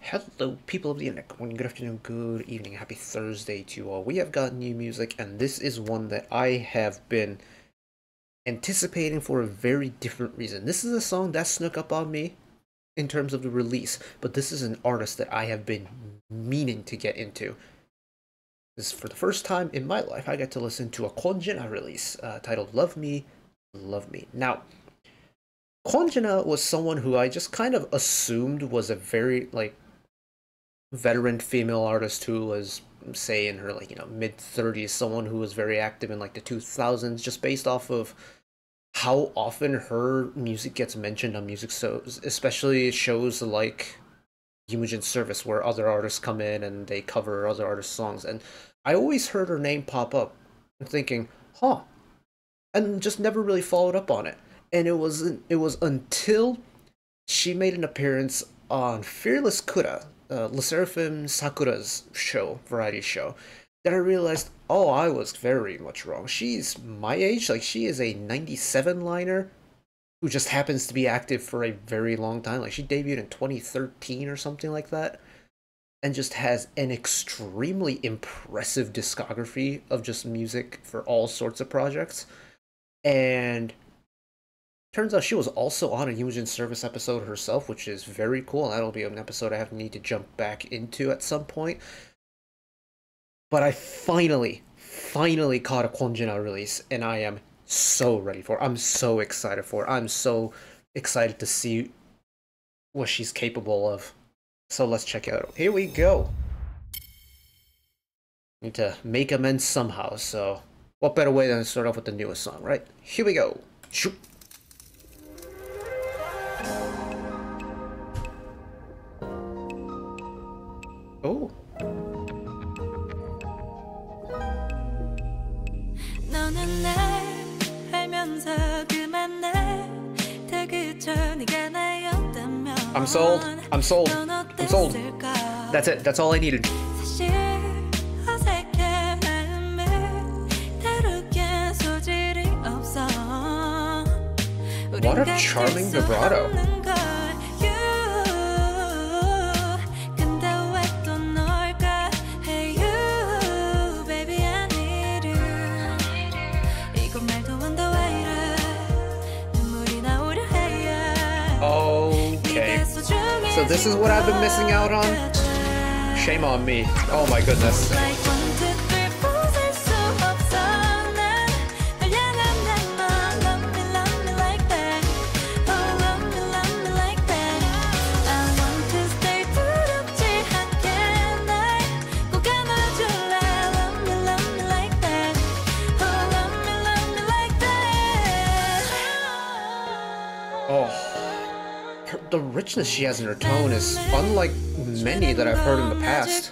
Hello, people of the internet. Good afternoon, good evening, happy Thursday to you all. We have got new music, and this is one that I have been anticipating for a very different reason. This is a song that snuck up on me in terms of the release, but this is an artist that I have been meaning to get into. This is for the first time in my life I get to listen to a Kwon Jin release titled Love Me, Love Me. Now, Kwon Jin was someone who I just kind of assumed was a very, veteran female artist who was, say, in her mid-30s, someone who was very active in the 2000s, just based off of how often her music gets mentioned on music shows, especially shows like Imagine Service, where other artists come in and they cover other artists' songs. And I always heard her name pop up and thinking, huh, and just never really followed up on it. And it was until she made an appearance on Fearless Kura, Le Seraphim Sakura's variety show, that I realized, oh, I was very much wrong. She's my age, she is a 97 liner who just happens to be active for a very long time. She debuted in 2013 or something like that, and just has an extremely impressive discography of just music for all sorts of projects. And turns out she was also on a Imagine Service episode herself, which is very cool. That'll be an episode I need to jump back into at some point. But I finally caught a Kwon Jin release, and I am so ready for it. I'm so excited for it. I'm so excited to see what she's capable of. So let's check it out. Here we go. Need to make amends somehow, so what better way than to start off with the newest song, right? Here we go. Shoot. Oh. I'm sold. I'm sold. I'm sold. That's it. That's all I needed. What a charming vibrato. Okay. So this is what I've been missing out on? Shame on me. Oh my goodness. The richness she has in her tone is unlike many that I've heard in the past.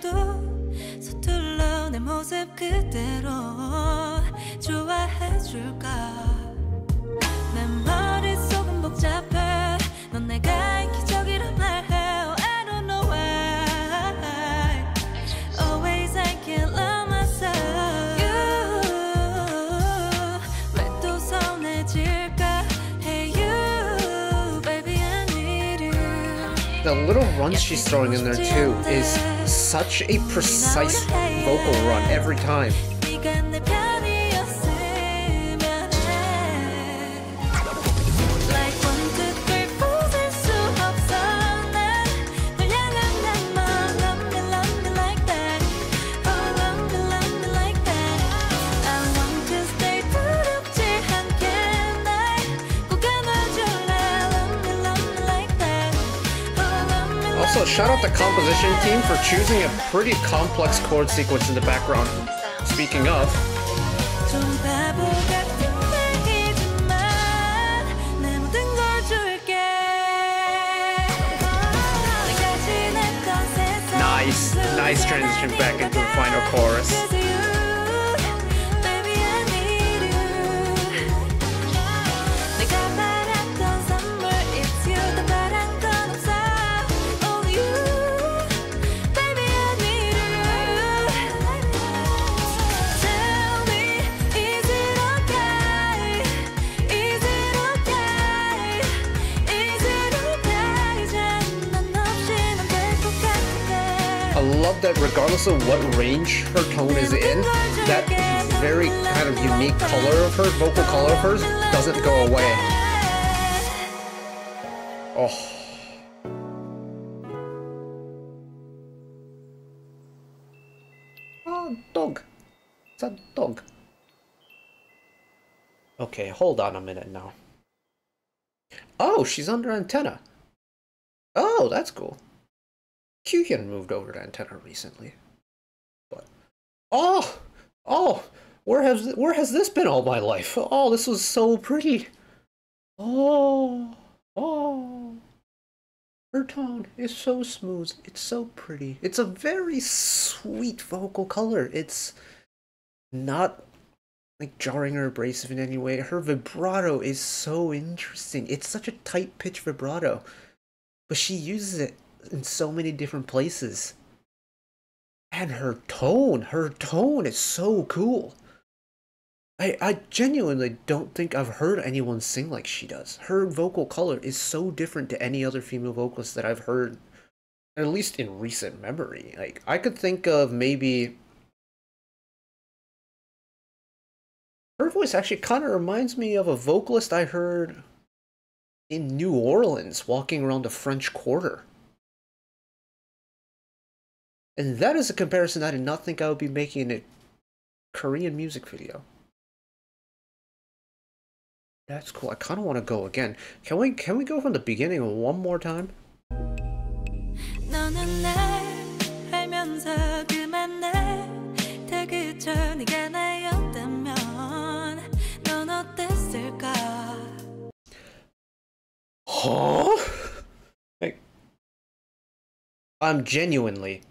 The little runs she's throwing in there too is such a precise vocal run every time. Also, shout out the composition team for choosing a pretty complex chord sequence in the background. Speaking of, nice transition back into the final chorus. I love that regardless of what range her tone is in, that very kind of unique color of her, vocal color of hers, doesn't go away. Oh. Oh, dog. It's a dog. Okay, hold on a minute now. Oh, she's under antenna. Oh, that's cool. Kyuhyun moved over to antenna recently. But oh, where has this been all my life? Oh, this was so pretty. Oh, her tone is so smooth. It's so pretty. It's a very sweet vocal color. It's not like jarring or abrasive in any way. Her vibrato is so interesting. It's such a tight pitch vibrato, but she uses it in so many different places. And her tone is so cool. I genuinely don't think I've heard anyone sing like she does. Her vocal color is so different to any other female vocalist that I've heard, at least in recent memory. Like, I could think of maybe... Her voice actually kind of reminds me of a vocalist I heard in New Orleans walking around the French Quarter. And that is a comparison I did not think I would be making in a Korean music video. That's cool. I kind of want to go again. Can we go from the beginning one more time? Huh? Like, I'm genuinely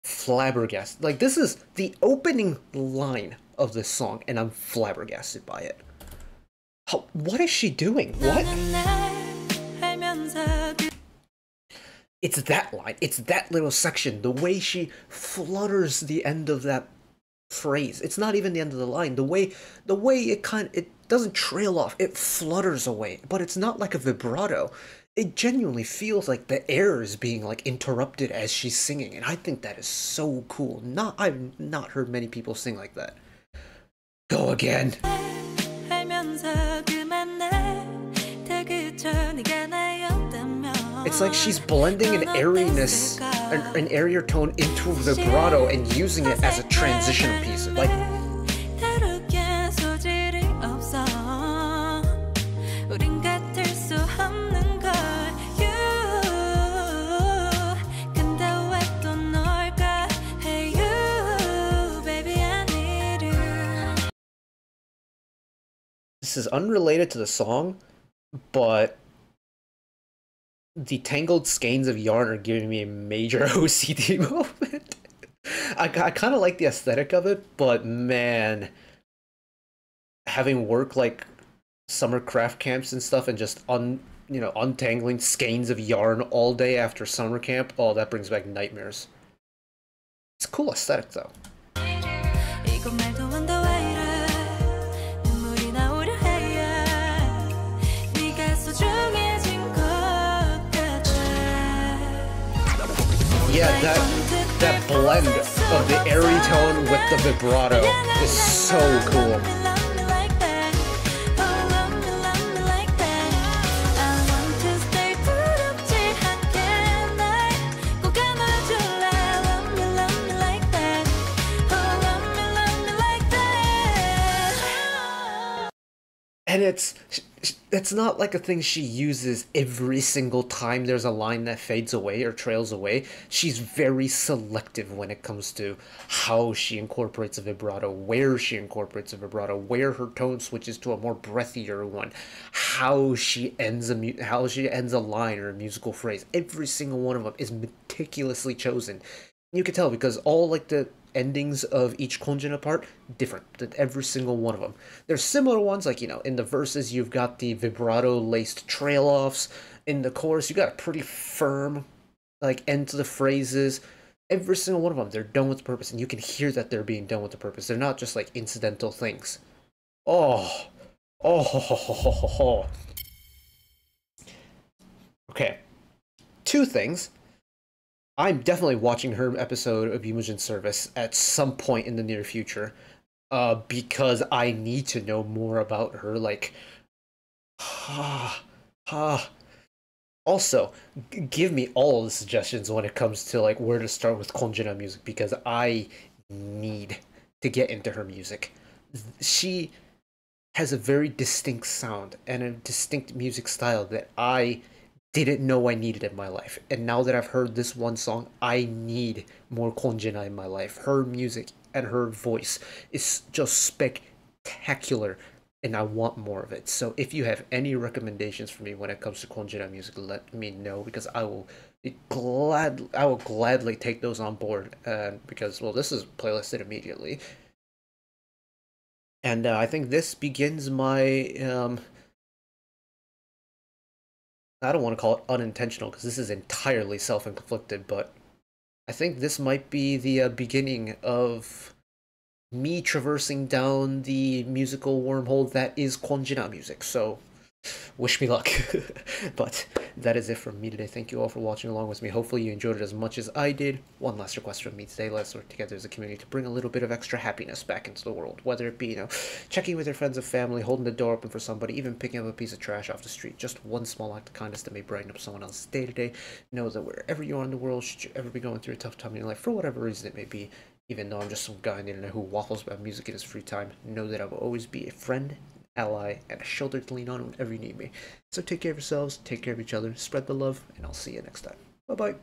flabbergasted. Like, this is the opening line of this song, and I'm flabbergasted by it. What is she doing? What? It's that line. It's that little section. The way she flutters the end of that phrase. It's not even the end of the line. The way it doesn't trail off. It flutters away. But it's not like a vibrato. It genuinely feels like the air is being like interrupted as she's singing, and I think that is so cool. I've not heard many people sing like that. Go again. It's like she's blending an airiness, an airier tone into vibrato and using it as a transition piece. Like, this is unrelated to the song, but the tangled skeins of yarn are giving me a major OCD moment. I kind of like the aesthetic of it, but man, having work like summer craft camps and stuff and just untangling skeins of yarn all day after summer camp, oh, that brings back nightmares. It's a cool aesthetic though. Yeah, that blend of the airy tone with the vibrato is so cool. And it's not like a thing she uses every single time there's a line that fades away or trails away. She's very selective when it comes to how she incorporates a vibrato, where she incorporates a vibrato, where her tone switches to a more breathier one, how she ends a line or a musical phrase. Every single one of them is meticulously chosen. You can tell because all like the endings of each Kwon Jin part different, every single one of them. There's similar ones, like, in the verses you've got the vibrato laced trail offs, in the chorus you got a pretty firm like end to the phrases. Every single one of them, they're done with purpose, and you can hear that they're being done with the purpose. They're not just like incidental things. Okay, two things. I'm definitely watching her episode of Imogen Service at some point in the near future. Because I need to know more about her. Like, ah, ah. Also, give me all the suggestions when it comes to like where to start with Kwon Jin music because I need to get into her music. She has a very distinct sound and a distinct music style that I didn't know I needed in my life. And now that I've heard this one song, I need more Kwon Jin in my life. Her music and her voice is just spectacular, and I want more of it. So if you have any recommendations for me when it comes to Kwon Jin music, let me know because I will gladly take those on board. Because well, this is playlisted immediately, and I think this begins my I don't want to call it unintentional because this is entirely self-inflicted, but I think this might be the beginning of me traversing down the musical wormhole that is Kwon Jin music. So wish me luck. But that is it from me today. Thank you all for watching along with me. Hopefully you enjoyed it as much as I did. One last request from me today. Let's work together as a community to bring a little bit of extra happiness back into the world. Whether it be, checking with your friends and family, holding the door open for somebody, even picking up a piece of trash off the street. Just one small act of kindness that may brighten up someone else's day to day. Know that wherever you are in the world, should you ever be going through a tough time in your life, for whatever reason it may be, even though I'm just some guy on the internet who waffles about music in his free time, know that I will always be a friend, ally, and a shoulder to lean on whenever you need me. So take care of yourselves, take care of each other, spread the love, and I'll see you next time. Bye bye.